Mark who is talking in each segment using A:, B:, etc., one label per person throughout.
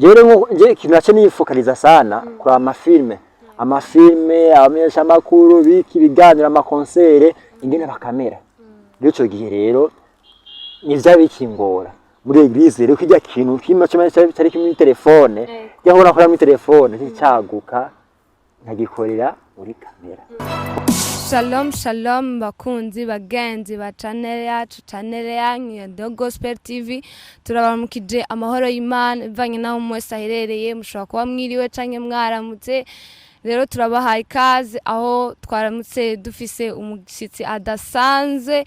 A: Je kinacho nifokaliza sana kwa amafilme abamenyesha makuru biki biganira amakonsere ingene bakamera ryo gihe rero nivya bikingora muri eglise rero kijya kintu kimwe cyari kimwe telefone yahora akora muri telefone cyaguka nkagikorera muri kamera.
B: Shalom bakunzi bagenzi ba channel yacu yanyu The Gospel TV. Turabamukije amahoro y'Imana ivanye naho mwese aherereye, mushobora kuba mwiriwe canke mwaramutse. Rero turabahaye ikaze aho twaramutse dufise umushitsi adasanzwe.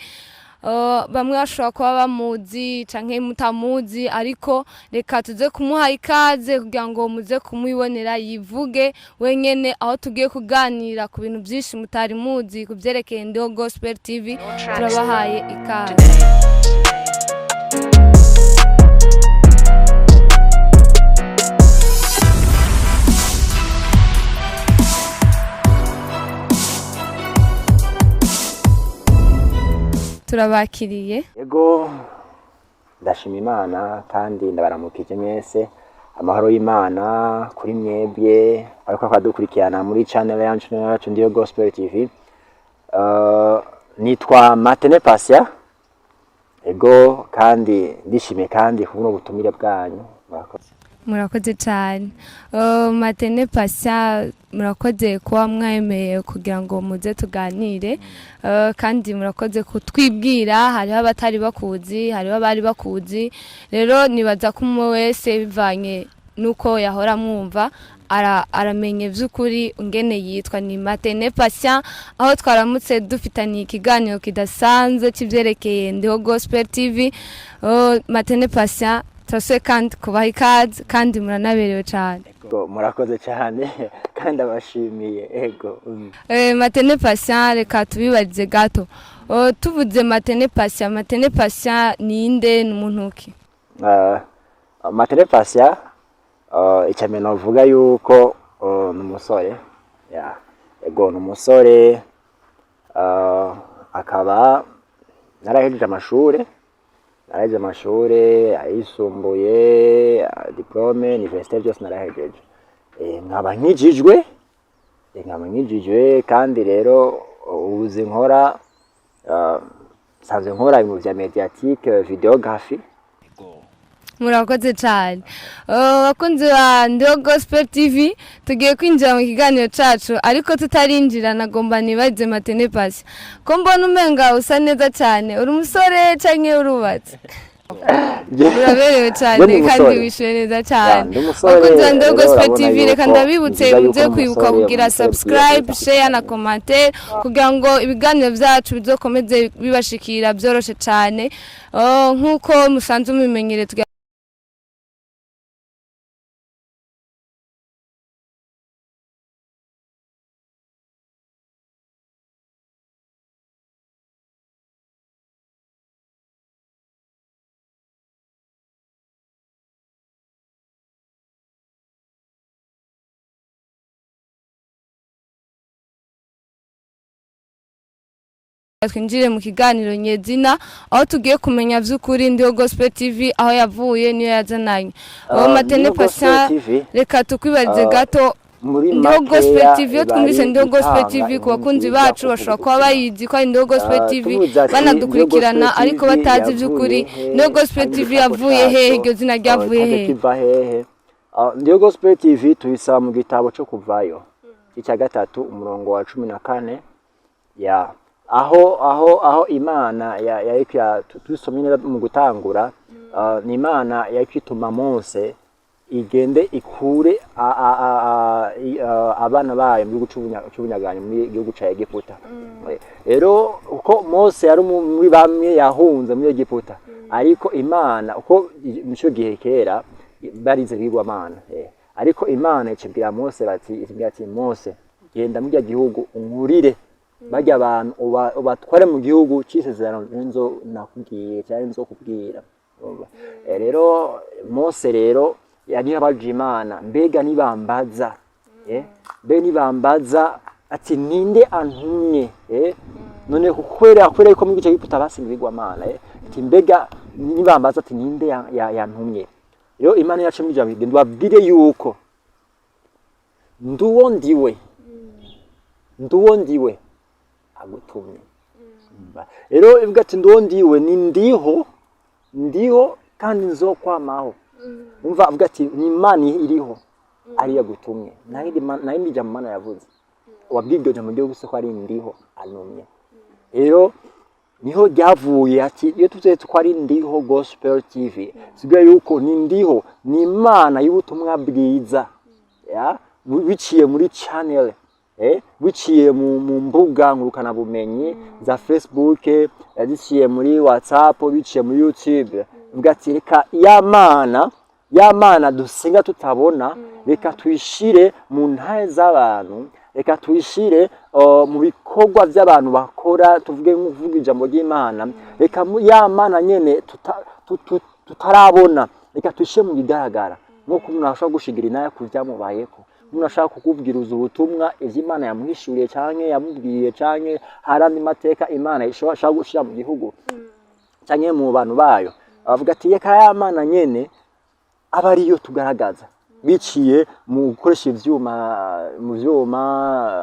B: Bamwe bashobora kuba bamuzi canke mutamuzi, ariko reka tuze kumuha ikaze kugira ngo muze kumwibonera yivuge wenyene aho tugiye kuganira ku bintu byinshi mutari muzi ku byerekeye The Gospel TV. Turabahaye ikaze. Turabakiriye.
A: Yego ndashima Imana kandi ndabaramukije mwese, amahoro y'Imana kuri mwebwe ariko akadukurikirana muri channel yacu The Gospel TV. Nitwa Matene Pasya. Yego kandi ndishime kandi kubuno butumire bwanyu.
B: Murakoze cyane. Matene Pasya, murakoze kuba mwemeye kugira ngo muze tuganire, kandi murakoze kutwibwira. Hariho abatari bakuzi, hariho abari bakuzi, rero nibaza ko umwe wese bivanye nuko yahora mwumva aramenye vy'ukuri ungene yitwa. Ni Matene Pasya, aho twaramutse dufitaniye ikiganiro kidasanzwe kivyerekeye The Gospel TV. Matene Pasya, tase kandi kubaha ikaze kandi muranaberewe cyane.
A: Murakoze cyane kandi abashimiye. Ego
B: Matene Pasya, reka tubibarize gato. Tuvuze Matene Pasya ninde, n'umuntu ki?
A: Matene Pasya icyame navuga yuko n'umusore, ego n'umusore, akaba narahejeje amashuri ayisumbuye, diplome, université byose narahejeje. Nkaba nkijijwe kandi rero ubuzi nkora sanzwe nkora ibintu bya mediatique, videography.
B: Murakoze cyane. Bakunzi ba The Gospel TV, tugiye kwinjira mu kiganiro cacu, ariko tutarinjira nagomba nibaze Matene Pasya, ko mbona umenga usa neza cyane, uri umusore canke urubatse? Uraberewe cyane kandi wishuye neza cyane. Bakunzi ba The Gospel TV, reka ndabibutse muze kwibuka kugira subscribe, share na commentaire kugira ngo ibiganiro byacu bizokomeze bibashikira byoroshe cyane. Nkuko musanzwe mumenyere twinjire mu kiganiro nyezina, aho tugiye kumenya vy'ukuri The Gospel TV aho yavuye niyo yazananye. Matene Pasya, reka tukwibarize gato The Gospel TV. Yo twumvise The Gospel TV ku bakunzi bacu bashobora kuba bayizi ko ari The Gospel TV banadukurikirana, ariko batazi vy'ukuri The Gospel TV yavuye hehe, iryo zina ryavuye hehe?
A: The Gospel TV tuyisaba mu gitabo cyo kuvayo icya gatatu umurongo wa 14. Aho Imana ya tusomye mu gutangura, ni Imana yakituma Mose igende ikure abana bayo mu cy'ubunyaganya mu gihugu cya Egiputa. Rero uko Mose yari muri bamwe yahunze muri Egiputa, ariko Imana uko mucyo gihe kera barize bigwamana, ariko Imana icibwira Mose ati Mose, genda mu gihugu unkurire bajya abantu ubatware mu gihugu cy'isezerano nzo nakubwiye cyane nzo kubwira. Rero Mose rero yari abaje Imana, mbega nibambaza ati ninde antumye, none kukwera ko mu gice Egiputa basingirwa Imana, ati mbega nibambaza ati ninde yantumye. rero Imana yacu mu jambo ndababwire yuko nduwo ndiwe agutumye. Rero ivuga ati nduwo ndiwe ni ndiho kandi nzokwamaho. Umva avuga ati ni Imana iriho ari yagutumye. Nayindi jambo Imana yavuze. Wabwiryo jambo ryo gusa ko ari ndiho anumye. Rero niho ryavuye ati iyo tuze ko ari ndiho Gospel TV sigaye yuko ni ndiho ni Imana y'ubutumwa bwiza ya biciye muri channel biciye mu mbuga ngurukana bumenyi za Facebook biciye muri WhatsApp biciye muri YouTube bwati reka ya mana dusenga tutabona reka tuyishire mu ntaye z'abantu reka tuyishire mu bikorwa by'abantu bakora tuvuge nk'uvuga ijambo ry'Imana reka ya mana nyene tutarabona reka tuyishire mu bigaragara nko umuntu ashaka gushigira inaya kuvyamubayeko umuntu ashaka kukubwiriza ubutumwa Imana yamuhishuriye canke yamubwiye canke harandi mateka Imana ishobora gushira mu gihugu canke mu bantu bayo avuga ati yeka ya mana nyene aba ariyo tugaragaza biciye mu gukoresha ivyuma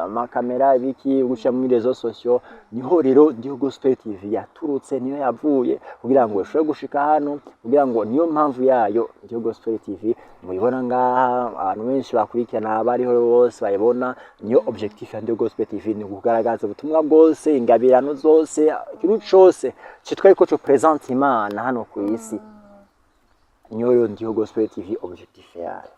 A: amakamera ibiki gushira muri rezo sociaux niho rero ndiho Gospel TV yaturutse niyo yavuye kugira ngo ishobore gushika hano kugira ngo niyo mpamvu yayo ndiho Gospel TV muyibona ngaha abantu benshi bakurikirana abariho bose bayibona niyo objectif ya ndiho Gospel TV ni kugaragaza ubutumwa bwose ingabirano zose ikintu cyose cyitwa ko cyo present Imana hano ku isi niyo ndiho Gospel TV objectif yayo.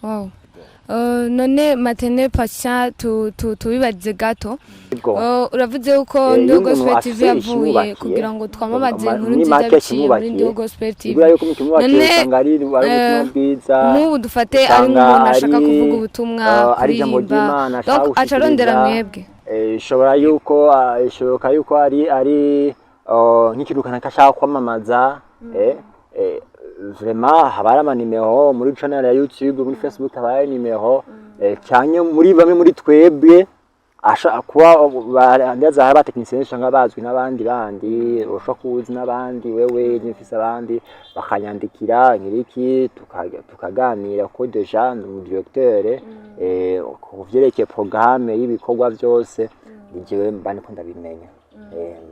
B: Wow. None Matene Patient tubibaze gato. Uravuze uko ndiho Gospel TV yavuye kugira ngo twamamaze inkuru nziza biciye muri ndiho Gospel TV. N'ubu dufate ari umuntu ashaka kuvuga ubutumwa kuririmba donc acarondera mwebwe.
A: Ishoboka yuko ari nk'ikirukana kashaka kwamamaza vraiment habara amanimero muri channel ya YouTube muri Facebook habara nimero cyanye muri bamwe muri twebwe asha kuba barangaza haba technician shanga bazwi n'abandi usha kuzi n'abandi wewe n'ifisa abandi bakanyandikira ngiriki tukaganira ko deja mu directeur kuvyerekeye programme y'ibikorwa byose igiwe mbane ko ndabimenya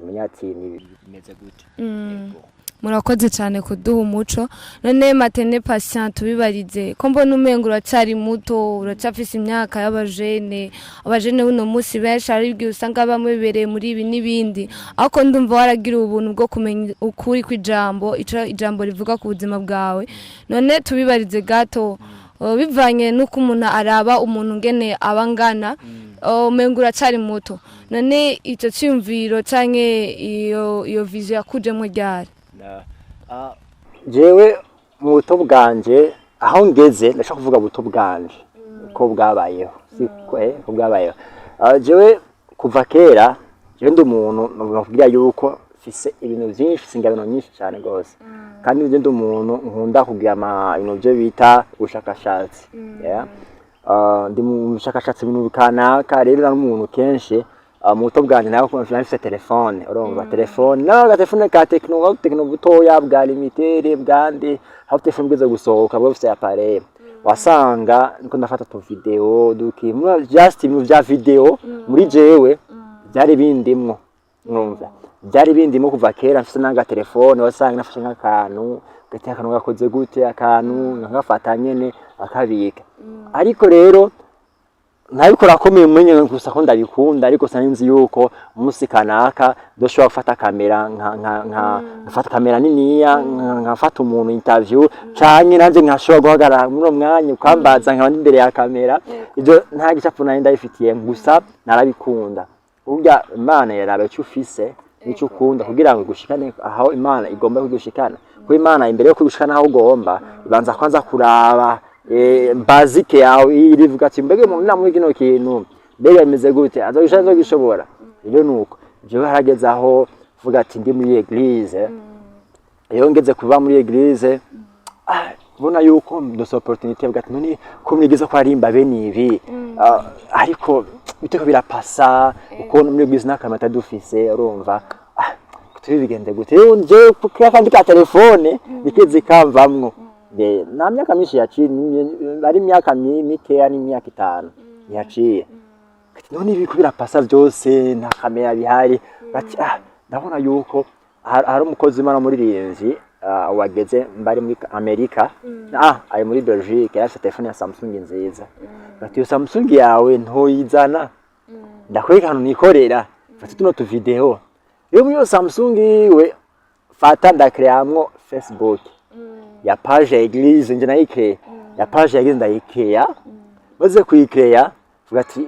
A: munyati nimeze gute.
B: Murakoze cyane kuduha umuco. None Matene Patient tubibarize ko mbona umengo uracari muto uracafise imyaka y'abajene uno munsi benshi aribyo usanga bamwe bereye muri ibi nibindi ariko ndumva waragira ubuntu bwo kumenya ukuri kw'ijambo ijambo rivuga ku buzima bwawe. None tubibarize gato bivanye nuko umuntu araba umuntu ngene abangana umengo uracari muto. None icyo cyumviro canke iyo vision yakujemo ryari?
A: Jewe mu buto bwanje aho ngeze ndashaka kuvuga buto bwanje ko bwabayeho ko bwabayeho jewe kuva kera jewe ndi umuntu navugira yuko fise ibintu byinshi singabino nyinshi cyane gose kandi ndi umuntu nkunda kugira ibintu byo bita ubushakashatsi ndi mu bushakashatsi ibintu bikanaka rero n'umuntu kenshi mu buto bwanje nawe ko mfite telefone urumva telefone telefone ka techno butoya bwa limitere bwande aho telefone bwiza gusohoka bwose appareil wasanga niko ndafata to video duki just ibintu bya video muri jewe byari bindimwo urumva byari bindimwo kuva kera mfite nanga telefone wasanga nafashe nk'akantu gateka gakoze gute akantu ngafata nyene akabika ariko rero ntabikora komeye umenye gusa ko ndabikunda ariko sanzi yuko umunsi kanaka doshobora gufata kamera nkafata kamera niniya nkafata umuntu interview canke nanje nkashobora guhagarara muri mwanya ukambaza nkabandi imbere ya kamera ibyo nta gicapu nari ndabifitiye gusa narabikunda burya Imana yarabe cyo ufise nicyo ukunda kugira ngo gushikane aho Imana igomba kugushikana ko Imana imbere yo kugushikana aho ugomba ibanza kwanza kuraba basique yawe irivuga ati mbege mu namwe gino kintu mbega imeze gute azabishazo gishobora rero nuko je harageze aho vuga ati ndi muri eglise iyo ngeze kuva muri eglise bona yuko ndose opportunity bwati none ko mwigeze ko arimba bene ibi ariko biteko birapasa uko muri business kamata dufise urumva tubigende gute nje kandi ka telefone nikizi kamvamwo na myaka myinshi yaciye ari myaka mikeya ni myaka 5 yaciye none ibi birapasa byose nta kamera bihari bati ndabona yuko hari umukozi w'Imana muri Rinzi wageze mbari muri Amerika ari muri Belgique yafite telefone ya Samsung nziza bati yo Samsung yawe ntoyizana ndakwereka hano nikorera fata tuno tu video yo muri Samsung we fata ndakreamwo Facebook ya page Eglise nje nayike ya page Eglise ndayikeya maze kuyikeya fugati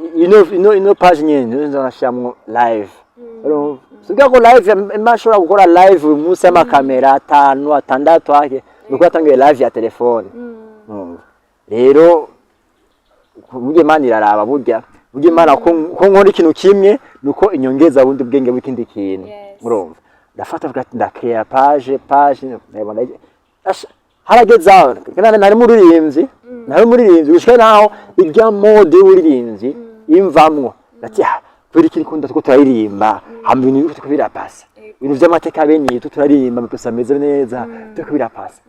A: ino page nyene nzonashamwo live Suga ko live mashora gukora live musa makamera 5 6 ake nuko atangiye live ya telefone rero burya Imana iraraba burya Imana ko nkora ikintu kimwe nuko inyongeza bundi bwenge bw'ikindi kintu urumva ndafata vuga ati ndakrea page ndabona harageza kana nari muri gushika naho ibya mode uririnzi imvamwo ati buri kiri kunda tuko turaririmba hamwe n'ibintu tuko birapasa ibintu by'amateka bene turaririmba mpesa meze neza tuko birapasa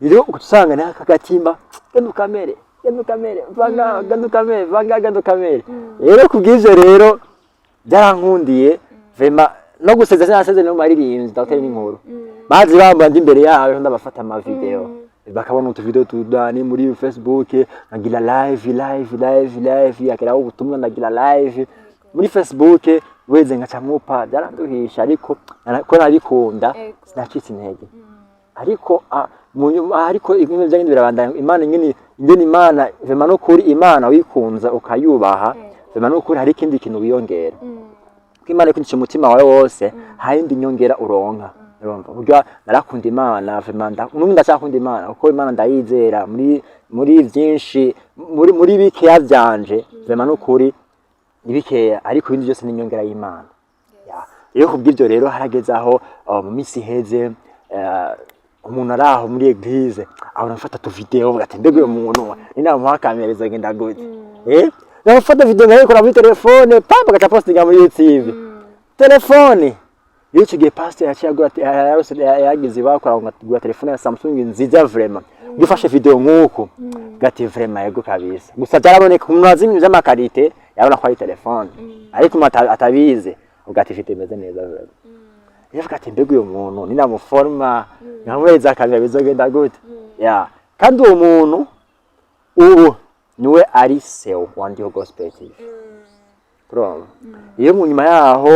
A: rero ukusanga naka gatimba gendo kamere vanga kamere rero kubwize rero byarankundiye vema no gusezerana no maririmbyi datari n'inkuru bazi bamba ndi imbere yawe ndabafata ama video bakabona utu video tudani muri Facebook nagira live yakera ubutumwa nagira live muri Facebook weze ngacamupa byaranduhisha ariko ko nabikunda sinacitse intege ariko ibintu byangindi birabandanya Imana ingene Imana vema no kuri Imana wikunza ukayubaha vema no kuri hari ikindi kintu wiyongera Imana ikunze umutima wawe wose hayindi nyongera uronka urumva burya narakunda Imana vema ndacakunda Imana uko Imana ndayizera muri byinshi muri bikeya byanje vema no kuri nibikeya ariko ibindi byose ni nyongera y'Imana rero kubw'ibyo rero harageze aho mu misi heze umuntu araho muri eglise aho nafata tu video ati mbego uyo muntu inama kamereza genda gute nafata video ngaye kora muri telefone papa gacha postinga muri YouTube telefone yico gihe pastor yagize bakora ngo telefone ya Samsung nziza vraiment gifashe video nkuko gati vraiment yego kabisa gusa byaraboneka umuntu azimye by'amakarite yabona ko ari telefone ariko atabize ugati ifite imeze neza vraiment yavuga ati mbego uyo muntu ni namuforma nkamweza kamera bizogenda gute kandi uwo muntu ubu niwe ari CEO wa Ndiho Gospel TV Bro iyo mu nyuma yaho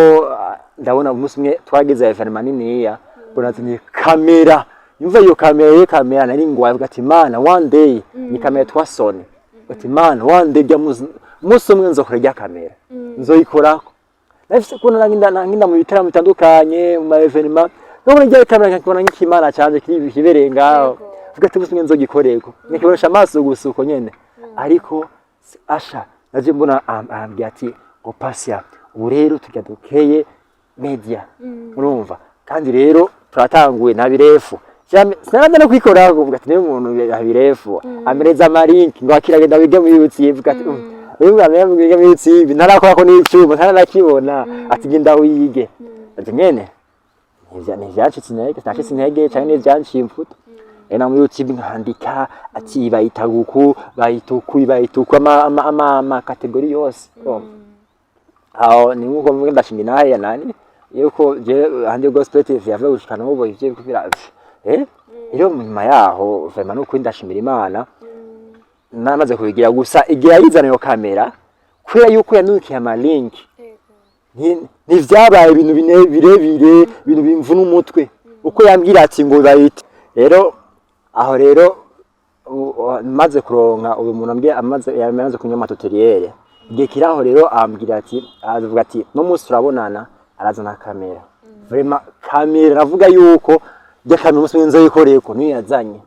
A: ndabona umunsi umwe twageze evenement niniya bonazimye kamera yumva iyo kamera nari ngwa avuga ati Mana one day ni kamera twa Sony ati Mana one day bya muso umwe nzokora rya kamera nzoyikorako nafise kubona nginda mu bitaramo bitandukanye mu evenement none rya kamera nkakubona nk'Imana cyane kibereye ngaho avuga ati muso umwe nzogikoreko nikibonesha amaso gusa uko nyene ariko asha naje mbona ambya ati Opasia ubu rero tujya dukeye media urumva kandi rero turatanguye nabirefu sinaranda no kwikora kuvuga ati n'umuntu yabirefu amereza amalink ngo akiragenda bige mu YouTube ati rero amenya mu YouTube narakora ko n'icuma ntarakibona ati genda wige ati nyene ntivyacitse intege cyane n'ivyanciye imfuto ena mu YouTube nkandika ati bayitaguku bayituku ama kategori yose aho ni nkuko mvuga ndashimye naye nani yuko je Ndiho Gospel TV yavuye gushikana mu bo ivyo kubira rero nyuma yaho vraiment no kwindashimira Imana namaze kubigira gusa igihe yizana yo kamera kubera yuko yanukiye ama link ni vyabaye ibintu birebire ibintu bimvuna umutwe uko yambwira ati ngo bayite rero aho rero maze kuronka ubu muntu ambye amaze kunyama tutoriel igihe kiraho rero ambwira ati avuga ati no munsi turabonana arazana kamera vraiment kamera navuga yuko je kamera umunsi nzo yikoreko niyo yazanye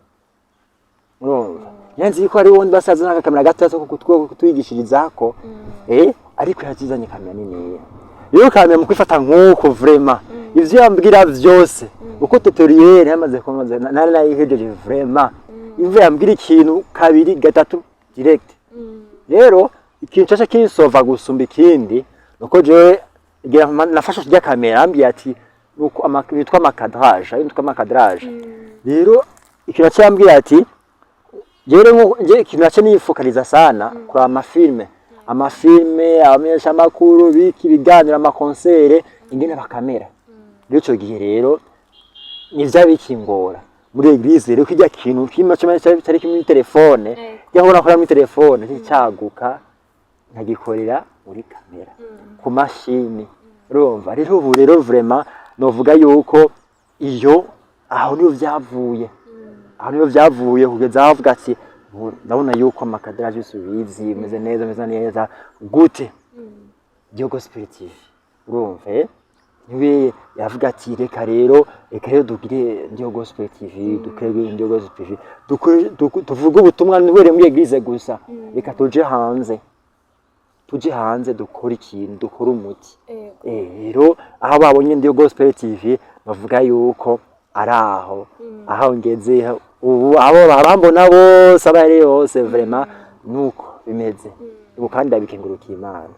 A: urumva yanzi yuko ari wundi basazana kamera gato ko kutwigishirizako ariko yazizanye kamera nini rero kamera mu kwifata nk'uko vraiment ivyo yambwira vyose uko tutoriere yamaze kumaze narayihejeje vraiment ivyo yambwira ikintu kabiri gatatu direct rero ikintu cyaje kinsova gusumba ikindi nuko je nafashe rya kamera ambiye ati nuko bitwa amakadrage rero ikintu cyambwira ati rero nje ikintu cyaje nifokaliza sana kuri amafilme abamenyesha makuru biki biganira amakonsere ingene bakamera rero cyo gihe rero nivya bikingora muri eglise rero kijya kintu kimwe cyari kimwe telefone yahora kora muri telefone cyaguka nkagikorera muri kamera ku mashini urumva rero ubu rero vraiment novuga yuko iyo aho niyo vyavuye kugeza avuga ati ndabona yuko amakadrage subizi meze neza gute Diogo Spirit TV urumva niwe yavuga ati reka rero dugire Diogo Spirit TV dukrege Diogo Spirit TV tuvuga ubutumwa nibere muri eglise gusa reka tuje hanze dukora ikintu dukora umuti rero aho babonye Diogo Spirit TV bavuga yuko araho aho ngeze ubu abo barambona bose abari bose vraiment nuko bimeze ubu kandi abikengurukiye Imana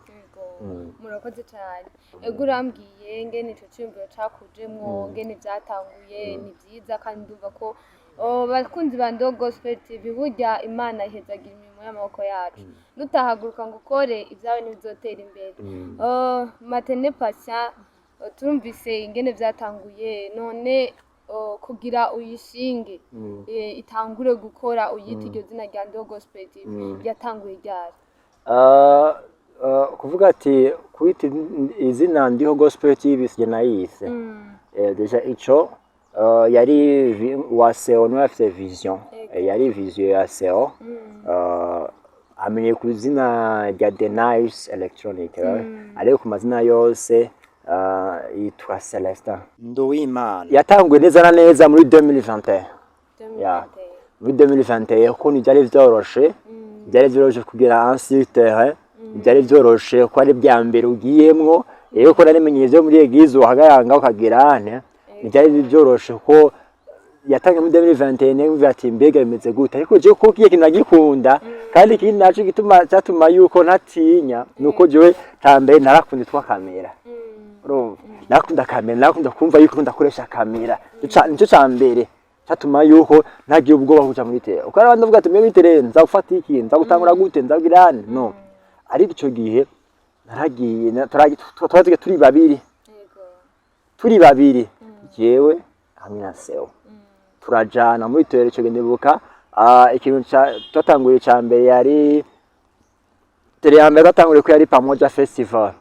B: murakoze cyane ego urambwiye ngene ico cyumviro cakujemwo ngene byatanguye ni byiza kandi ndumva ko bakunzi ba Diogo Spirit TV burya Imana ihezagira imirimo y'amaboko yacu nutahaguruka ngo ukore ibyawe nibizotera imbere Matene Patient turumvise ingene byatanguye none kugira uyishinge itangure gukora uyita iryo zina rya Diogo Spirit TV yatanguye ryari
A: kuvuga ati kwita izina Diogo Spirit TV sije nayise deja ico yari waseo no afite vision yari vision ya SEO amenye ku izina rya The Nice Electronic ariko ku mazina yose yitwa Celestin Nduwimana yatanguye neza na neza muri 2021 muri 2021 ko ni byari byoroshe kugira un site byari byoroshe ko ari bya mbere ugiyemwo rero ko narimenye ivyo muri eglise uhagaranga ukagira ane byari byoroshe ko yatangiye muri 2021 n'imvi ati mbega bimeze gute ariko je ko kiye kinagikunda kandi ikindi naco cyatuma yuko ntatinya nuko jewe tambe narakundi twa kamera nakunda kamera nakunda kumva yuko ndakoresha kamera nico cyambere cyatuma yuko ntagiye ubwoba kuja muri tele uko arabandi bavuga ati mwe bitere nzagufata iki nzagutangura gute nzagirane no ariko ico gihe naragiye turi babiri jewe hamwe na SEO turajana muri tele ico gendebuka ikintu twatanguye cyambere yari tele ya mbere twatanguye ko yari Pamoja Festival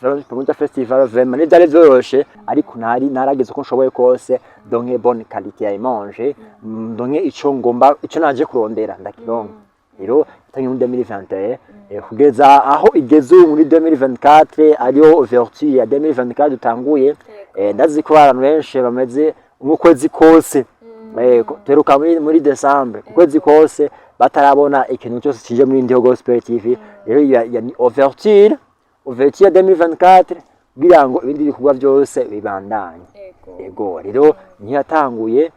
A: vraiment n'ibyari byoroshe ariko narageze ko nshoboye kose donke bonne qualité ya image donke ico naje kurondera ndakironka rero tangiye muri 2021 kugeza aho igeze muri 2024 ariyo ouverture ya 2024 dutanguye ndazi ko abantu benshi bameze nk'ukwezi kose teruka muri December ukwezi kose batarabona ikintu cyose kije muri Diogo Spirit TV rero ya ouverture ya 2024 kugira ngo ibindi bikorwa byose bibandanye ego rero ntiyatanguye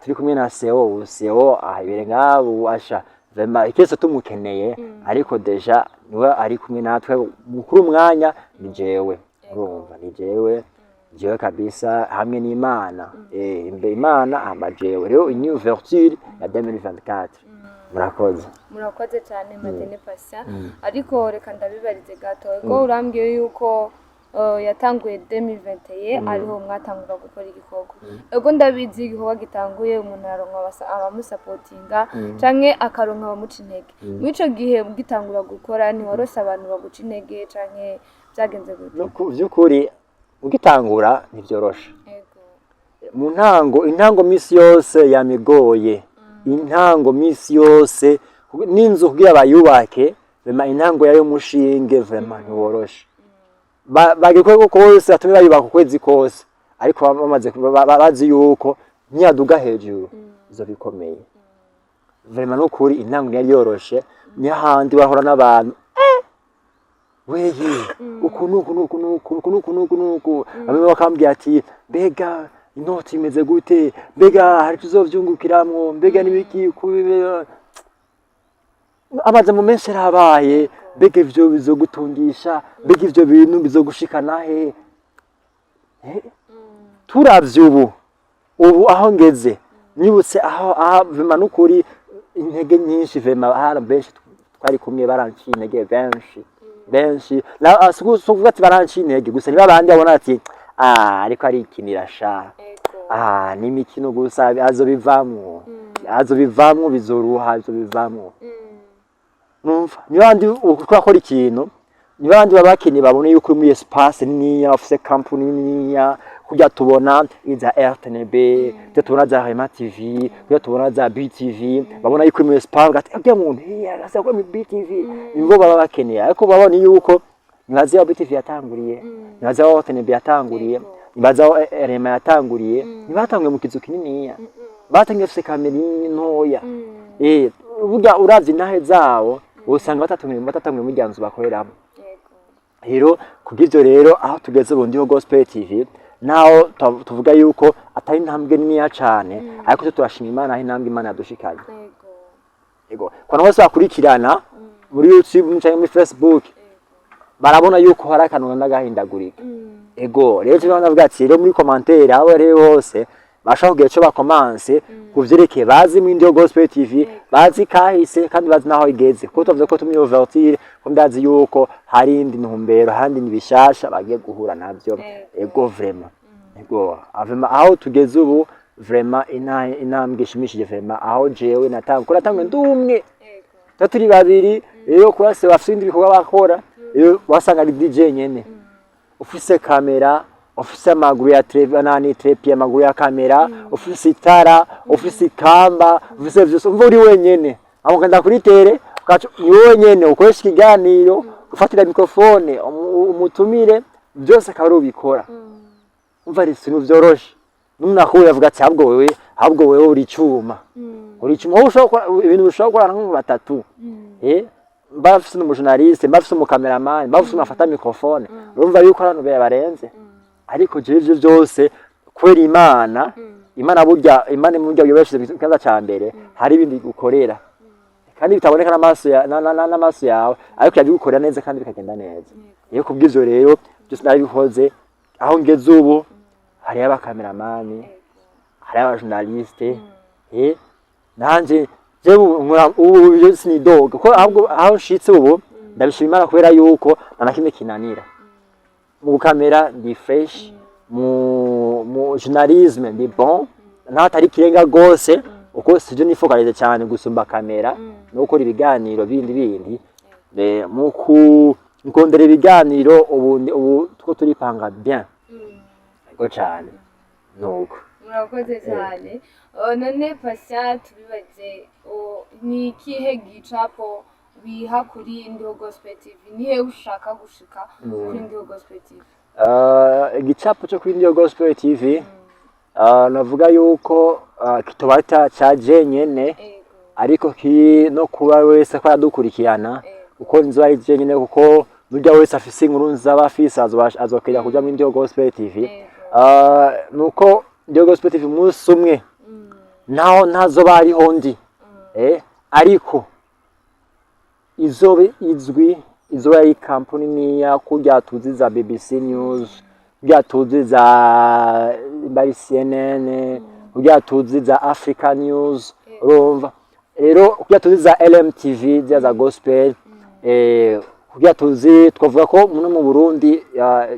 A: turi kumwe na SEO ahibere ngabo asha vraiment ikese tumukeneye ariko deja niwe ari kumwe natwe mukuru umwanya ni jewe urumva ni jewe kabisa hamwe n'Imana imbe Imana amajewe rero ini ouverture ya 2024 murakoze
B: cyane Matene Patient ariko reka ndabibarize gato ko urambwiye yuko yatanguye 2021 ariho mwatangura gukora igikorwa ego ndabizi igikorwa gitanguye umuntu aronka abamusapotinga canke akaronka abamuca intege mwico gihe gitangura gukora ni warose abantu baguca intege canke byagenze gute
A: byukuri ugitangura ntivyoroshe mu intango misi yose yamigoye intango misi yose n'inzu kugira bayubake vraiment intango yayo mushinge vraiment ntiworoshe bagikwe kose atumye bayubaka ukwezi kose ariko bamaze bazi yuko ntiyaduga hejuru izo bikomeye vraiment n'ukuri intango yari yoroshe ni handi bahora n'abantu weye uku bamwe bakambwira ati mbega inoti imeze gute, mbega hari tuzovyungukiramwo, mbega nibiki amaze mu menshi rabaye, mbega ivyo bizogutungisha, mbega ivyo bintu bizogushikana he. Turavye ubu aho ngeze nibutse aho vema nukuri intege nyinshi vema hari benshi twari kumwe baranciye intege benshi na suvuga ati baranciye intege gusa niba bandi abona ati ariko ari ikinira sha ni imikino gusa azobivamwo bizoruha azobivamwo. Numva nibandi ukora ikintu nibandi babakini babone yuko muri espace niniya office company niniya kujya tubona iza RTNB tubona za Rema TV tubona za BTV babona yuko muri espace gati abya muntu asa ko muri BTV nibo baba bakeneye ariko babona yuko nibaze ya BTV yatanguriye nibaze ya RTNB yatanguriye nibaze ya Rema yatanguriye nibatangiye mu kizu kininiya batangiye office kamera ntoya burya uravye nahe zawo usanga batatamwe mu ryanzu bakoreramo. Rero kubw'ivyo rero aho tugeze ubundi ho Gospel TV naho tuvuga yuko atari intambwe niniya cane ariko turashima Imana aho intambwe Imana yadushikanye. Yego kwa bose bakurikirana muri YouTube cyangwa muri Facebook barabona yuko hari akantu n'agahindagurika. Ego rero cyo navuga ati rero muri commentaire aho rero hose bashaka kugira cyo bakomanse kuvyerekeye bazi mu Indio Gospel TV bazi kahise kandi bazi naho igeze kuko tuvuze ko tumye overture ko ndazi yuko hari indi ntumbero handi nibishasha bagiye guhura navyo. Ego vraiment ego aho tugeze ubu vraiment intambwe ishimishije vraiment aho jewe natangwe ndumwe turi babiri rero kwase bafite ibikorwa bakora rero wasanga ari DJ nyene ufise kamera ofisi amaguru ya trepi amaguru ya kamera ofisi itara ofisi ikamba ofisi vyose umva uri wenyene amukanda kuri tere ni wenyene ukoresha ikiganiro ufatira mikrofone umutumire byose akaba ubikora umva ari ibintu vyoroshe n'umuntu avuga ati ahubwo wewe uri cyuma ushobora ibintu bishobora gukora nko batatu bafise n'umujournaliste bafise umukameraman bafise umafata mikrofone urumva yuko abantu barenze ariko jeje byose kwera Imana burya Imana mu buryo yobesheje kandi cyambere hari ibindi gukorera kandi bitaboneka n'amaso yawe ariko yaje gukorera neza kandi bikagenda neza. Iyo kubw'ivyo rero byose nari bihoze aho ngeze ubu hari abakameramani hari abajournaliste nanje je ubu sinidoga ko aho nshitse ubu ndabishima Imana kubera yuko nanakimwe kinanira mu kamera ndi fresh mu journalisme ndi bon natari kirenga gose uko sije nifokalize cyane gusumba kamera no gukora ibiganiro bindi mu nkondera ibiganiro ubu two turipanga bien go cyane nuko
B: murakoze cyane. None Patient tubibaze ni kihe gicapo biha kuri Indio Gospel TV nihe ushaka gushika kuri Indio Gospel TV?
A: Igicapo cyo kuri Indio Gospel TV navuga yuko kitobata cyaje nyene ariko no kuba wese ko yadukurikirana uko nzo ari je nyene kuko burya wese afise inkuru nzaba afise azokira kuja mu Indio Gospel TV. Nuko Indio Gospel TV musi umwe naho ntazo bari hondi ariko izobe izwi izoba ari company niya kujya tuzi za BBC News kujya tuzi za bari CNN kujya tuzi za Africa News urumva rero kujya tuzi za LMTV za gospel kujya tuzi twavuga ko mu Burundi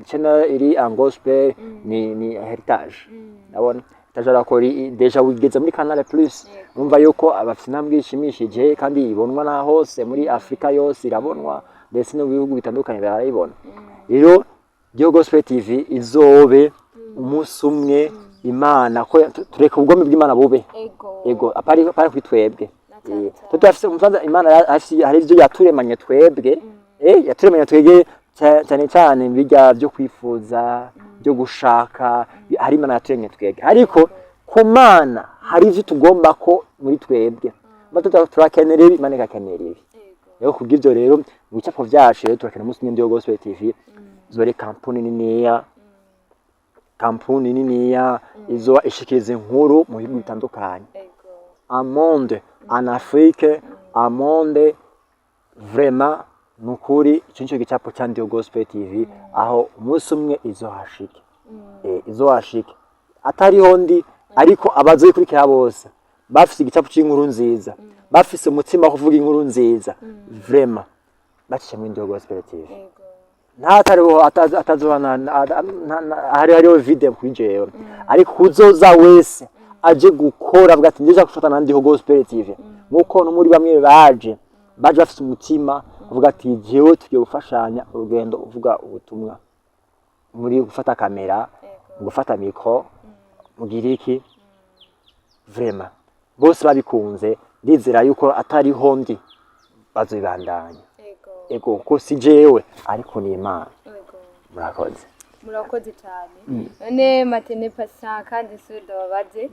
A: channel iri an gospel ni Heritage nabona tajara ko deja wigeze muri Canal Plus umva yuko abafite nambwe ishimishije kandi ibonwa na hose muri Afrika yose irabonwa ndetse no bihugu bitandukanye barayibona. Rero Indio Gospel TV izobe umunsi umwe Imana ko tureka ubwome bw'Imana bube ego apari kwitwebwe tutafise umfanza Imana hari ivyo yaturemanye twebwe yaturemanye twege cyane bijya byo kwifuza byo gushaka hari Imana yaturemye twege ariko ku Mana hari ivyo tugomba ko muri twebwe batatu turakenera Imana ikakenera ibi rero kubw'ivyo rero mu bicapo vyacu rero turakina umunsi umwe Ndio Gospel TV zore kampuni niniya izoba ishikiriza inkuru mu bihugu bitandukanye un monde en Afrique un monde vraiment nukuri ico nico gicapo ca Ndio Gospel TV aho umunsi umwe izohashike atariho ndi ariko abazoyikurikira bose bafise igicapo c'inkuru nziza bafise umutima wo kuvuga inkuru nziza vraiment bacisha muri Ndio Gospel TV ntatariho atazobana hariho video kuri jewe ariko kuzoza wese aje gukora avuga ati ndije gufata na Ndio Gospel TV nkuko no muri bamwe baje bafise umutima uvuga ati jewe tugiye gufashanya urugendo uvuga ubutumwa muri gufata kamera gufata micro mugira iki vraiment bose babikunze ndizera yuko atariho ndi bazibandanya ego ko si jewe ariko ni Imana
B: murakoze cyane none Matene Patient kandi sudo babaze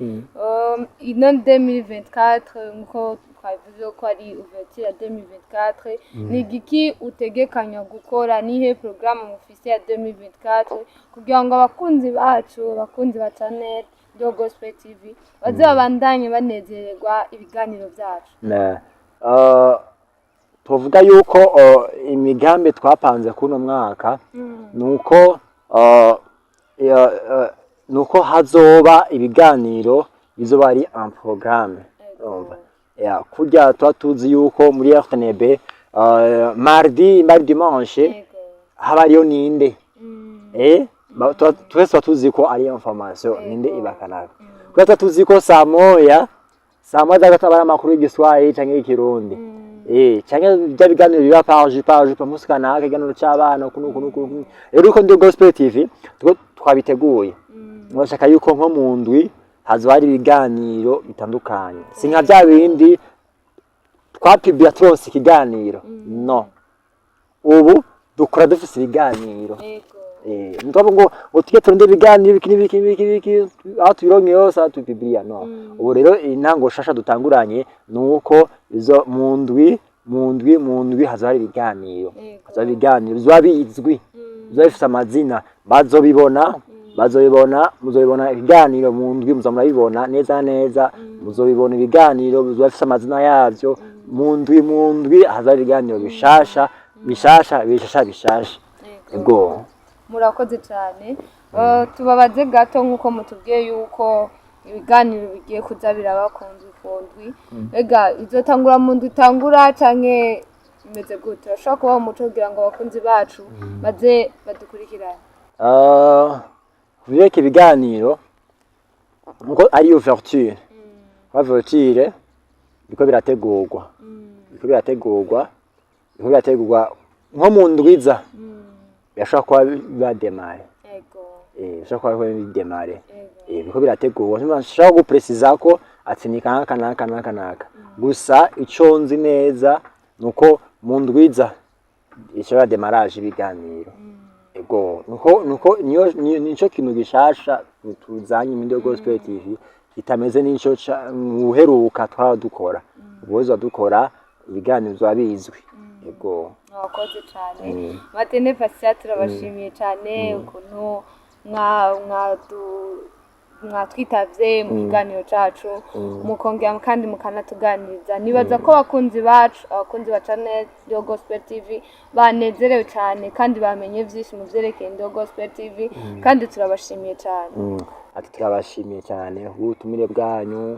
B: ino 2024 nko twavuze ko ari ouverture ya 2024 ni giki utegekanya gukora nihe programme mufise ya 2024 kugira ngo abakunzi bacu abakunzi ba channel Ndio Gospel TV bazabandanye banezererwa ibiganiro byacu
A: tuvuga yuko imigambi twapanze kuno mwaka nuko hazoba ibiganiro bizoba ari en programme kurya tuzi yuko muri RTNB mardi dimanche haba ariyo ninde twese tuzi ko ari information ninde ibakanaga kuko tuzi ko saa moya zagatabara amakuru y'igiswahili canke y'ikirundi canke bya biganiro biba page pa musikana kiganiro c'abana kuno rero uko Ndio Gospel TV twabiteguye mwashaka yuko nko mu ndwi hazo hari ibiganiro bitandukanye sinka bya bindi twapibya tronse ikiganiro no ubu dukora dufise ibiganiro ndabo ngo utike turonde ibiganiro biki aho tubironke yose tupiblia no ubu rero intango shasha dutanguranye nuko izo mu ndwi hazo hari ibiganiro bizwi bizafise amazina muzobibona ibiganiro mu ndwi muzamurabibona neza muzobibona ibiganiro bizafise amazina yavyo mu ndwi hazo hari ibiganiro bishasha ego
B: murakoze cyane tubabaze gato nkuko mutubwiye yuko ibiganiro bigiye kuza birabakunze kundwi ega izotangura mu ndutangura canke imeze gute urashobora kuba umuco kugira ngo abakunzi bacu baze badukurikirane
A: Vivek ibiganiro ngo ari ouverture biko birategurwa nko mu ndwiza yashaka kuba bademare bishaka kuba bidemare biko birategurwa nshaka gupreciza ko ati ni kanaka gusa ico nzi neza nuko mu ndwiza ishobora demarage ibiganiro ego nuko nico kintu gishasha tuzanye mu Ndio Gospel TV kitameze nico uheruka twadukora ubuzo dukora ibiganiro bizwi ego
B: mwakoze cyane Matene Patient turabashimiye cyane ukuntu mwatwitavye mu kiganiro cacu mukongera kandi mukanatuganiriza nibaza ko abakunzi bacu abakunzi ba channel Ndio Gospel TV banezerewe cyane kandi bamenye vyinshi mu vyerekeye Ndio Gospel TV kandi turabashimiye cyane
A: ati turabashimiye cyane ubutumire bwanyu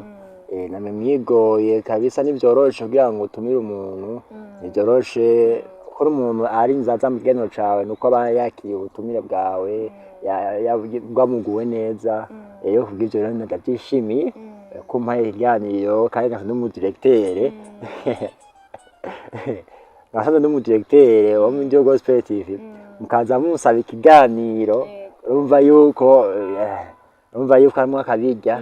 A: namwe mwigoye kabisa nivyoroshe kugira ngo utumire umuntu nivyoroshe ko umuntu ari nzaza mu kiganiro cawe nuko aba yakiriye ubutumire bwawe bwamuguwe neza rero kubw'ivyo rero ndabyishimiye ko mpaye ikiganiro kandi nkasa n'umudirecteur wo mu Ndio Gospel TV mukaza musaba ikiganiro urumva yuko harimo akabirya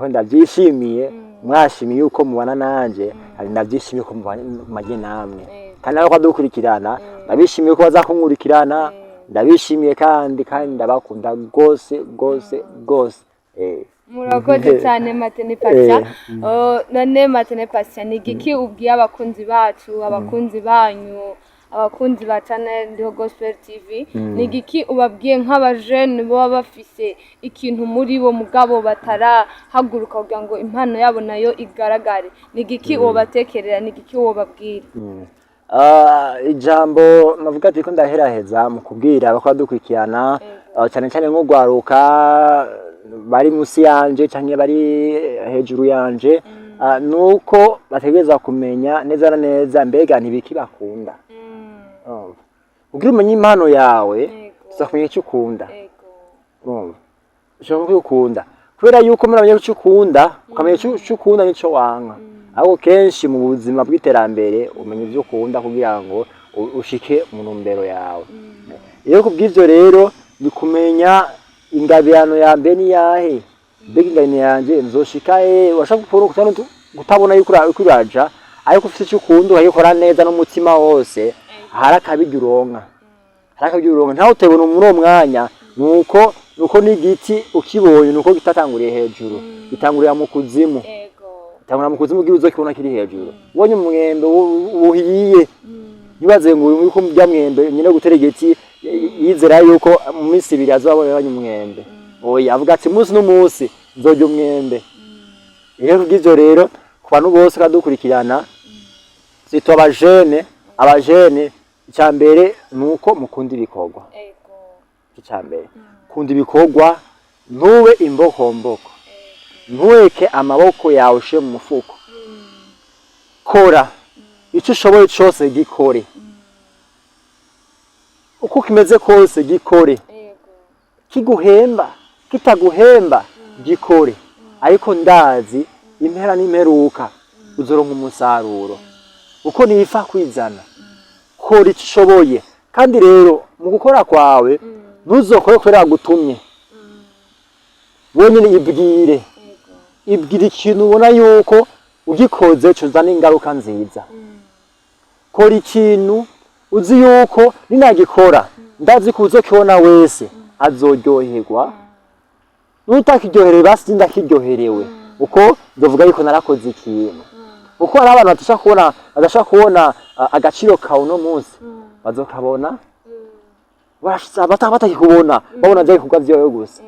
A: ko ndabyishimiye mwashimiye yuko mubana nanje ari ndabyishimiye ko mubanye namwe kandi nako adukurikirana ndabishimiye ko bazakunkurikirana ndabishimiye kandi ndabakunda gose
B: murakoze cyane Matene Patient. None Matene Patient ni igiki ubwiye abakunzi bacu, abakunzi banyu, abakunzi ba channel Ndiho Gospel TV, ni igiki ubabwiye nk'abajene baba bafise ikintu muri bo mugabo batarahaguruka kugira ngo impano yabo nayo igaragare, ni igiki wobatekerera, ni igiki wobabwira?
A: Ijambo navuga ati ko ndaheraheza mu kubwira abakora dukurikirana cyane cyane nko gwaruka bari musi yanje cyangwa bari hejuru yanje, nuko bategeza kumenya neza na neza mbega ntibiki bakunda. Ugira umenye impano yawe tuzakumenya icyo ukunda. Ushobora ukunda kubera yuko muramenye icyo ukunda, ukamenya icyo ukunda n'icyo wanga. Aho kenshi mu buzima bw'iterambere umenya ibyo ukunda kugira ngo ushike mu ntumbero yawe. Iyo kubw'ivyo rero ni kumenya ingabirano ya mbere ni yahe, mbega ingabirano yanje nzoshika washaka gutabona yuko uraja ariko ufite icyo ukunda ukagikora neza n'umutima wose, harakabijya uronka ntawe utebona muri uwo mwanya. nuko n'igiti ukibonye nuko gitatanguriye hejuru, gitangurira mu kuzimu. Tangura mu kuzimu bw'ibyo uzokibona kiri hejuru. Ubonye umwembe uhiye nibaze ngo uko bya mwembe nyine gutera igiti yizera yuko mu minsi 2 azabona abanye umwembe. Oya avuga ati munsi n'umunsi nzojya umwembe. Rero bw'ivyo rero ku bantu bose kadukurikirana zitwa abajene icyambere nuko mukunda ibikorwa. Icyambere kunda ibikorwa, ntube imbokomboko, ntuweke amaboko yawe ushe mu mufuko. Kora icyo ushoboye cyose gikore, uko kimeze kose gikore, kiguhemba kitaguhemba gikore, ariko ndazi impera n'imperuka uzoronka umusaruro uko nifa kwizana. Kora icyo ushoboye, kandi rero mu gukora kwawe ntuzokore kubera gutumye. Wenyine ibwire ikintu ubona yuko ugikoze cyuzana ingaruka nziza. Kora ikintu uzi yuko ninagikora ndazi ko uzokibona wese azoryoherwa, nutakiryoherewe basi ndakiryoherewe uko ndovuga yuko narakoze ikintu. Uko ari abantu badashaka kubona agaciro kawe no munsi bazokabona batakikubona babona bya bikorwa byawe gusa.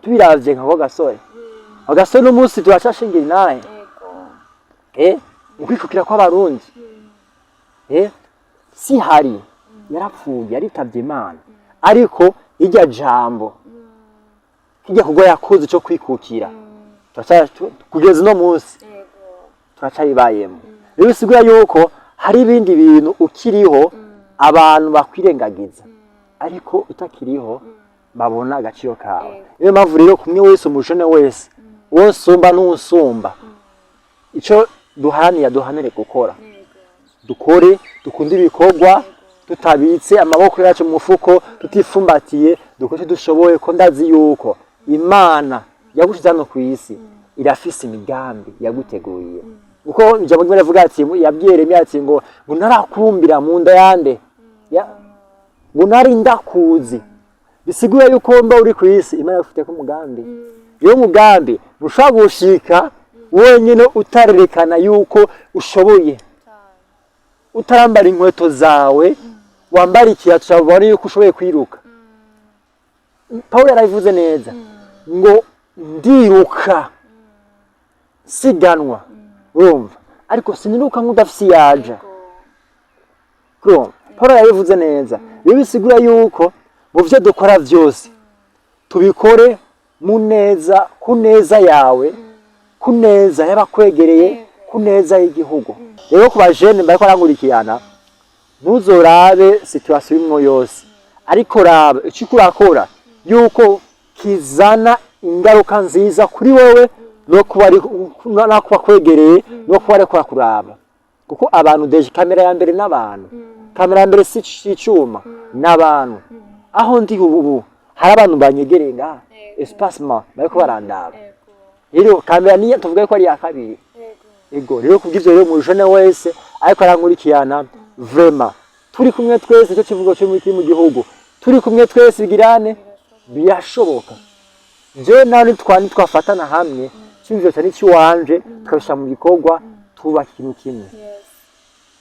A: Tubiravye nk'ako gasore no munsi turacashingira naye ukwikukira kw'abarundi si hari yarapfuye yaritavye Imana, ariko irya jambo kijya kugwa yakoze cyo kwikukira kugeza no munsi turacayibayemo. Rero bisigura yuko hari ibindi bintu ukiriho abantu bakwirengagiza, ariko utakiriho babona agaciro kawe. Niyo mpamvu rero kumwe wese umujene wese wonsumba n'usumba ico duhanire gukora, dukore dukunde ibikorwa, tutabitse amaboko yacu mu mufuko, tutifumbatiye, dukore dushoboye ko ndazi yuko Imana yagushize hano ku isi irafise imigambi yaguteguriye. Uko ijambo ry'Imana rivuga ati yabwiye Yeremiya ati ngo narakumbira mu nda yande ngo nari ndakuzi. Bisigura yuko mba uri ku isi Imana yafite ko umugambi. Iyo mugambi ntushobora gushika wenyine utarerekana yuko ushoboye, utarambara inkweto zawe, wambara ikirato cyabona yuko ushoboye kwiruka. Paulo yarabivuze neza ngo ndiruka siganwa, urumva, ariko siniruka nk'udafise yaja. Paulo yarabivuze neza. Rero bisigura yuko mu byo dukora byose tubikore mu neza, ku neza yawe, ku neza y'abakwegereye, ku neza y'igihugu. Rero ku bajene bariko barangurikirana, ntuzorabe situation imwe yose, ariko raba icyo urakora yuko kizana ingaruka nziza kuri wewe no kuba kwegereye no kuba ariko kuraba. Kuko abantu deje kamera ya mbere n'abantu, kamera ya mbere si icuma n'abantu. Aho ndi ubu hari abantu banyegereye ngaha espacement bariko barandaba. Rero kamera niyo tuvuga ko ari ya kabiri. Rero kubw'ivyo rero umujene wese ariko arankurikirana vraiment turi kumwe twese, cyo kivugo cyo mu gihugu turi kumwe twese bigirane birashoboka. jewe nawe twafatana hamwe cyumviro cyane cy'iwanje tukabisha mu bikorwa tuba ikintu kimwe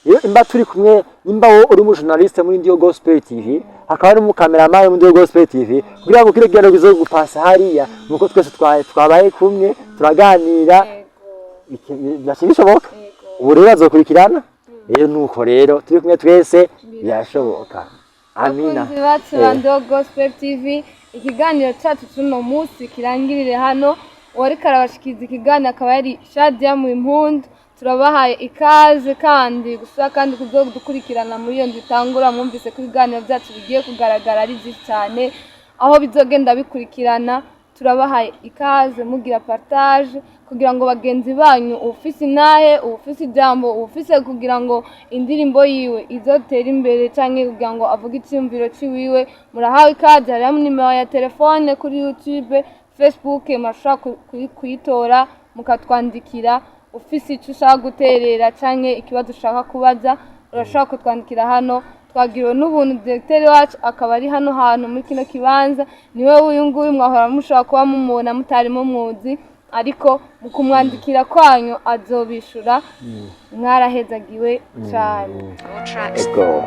A: iyo imba turi kumwe imba wo uri mu journaliste muri Ndiyo Gospel TV hakaba ari mu cameraman muri Ndiyo Gospel TV kugira ngo kiregera bizo gupasa hariya nuko twese twabaye kumwe turaganira byashoboka ubu rero azokurikirana rero nuko rero turi kumwe twese byashoboka amina
B: Ndiyo Gospel TV ikiganiro cyacu cy'uno munsi kirangirire hano wari karabashikiza ikiganiro akaba yari Shadia mu impundu turabahaye ikaze kandi gusa kandi kuzodukurikirana muri iyo nditangura mwumvise ko ibiganiro byacu bigiye kugaragara ari byinshi cyane aho bizogenda bikurikirana turabahaye ikaze mugira partage kugira ngo bagenzi banyu ufise inahe ufise ijambo ufise kugira ngo indirimbo yiwe izotera imbere canke kugira ngo avuge icyumviro ciwiwe murahawe ikaze hari nimero ya telefone kuri YouTube Facebook mashaka kuyitora mukatwandikira ufise icyo ushaka guterera canke ikibazo ushaka kubaza urashaka kutwandikira hano twagiriwe n'ubuntu directeur wacu akaba ari hano hantu muri kino kibanza niwe uyu nguyu mwahora mushaka kuba mumubona mutari mumuzi ariko mukumwandikira kwanyu azobishura mwarahezagiwe cyane.
A: Ego.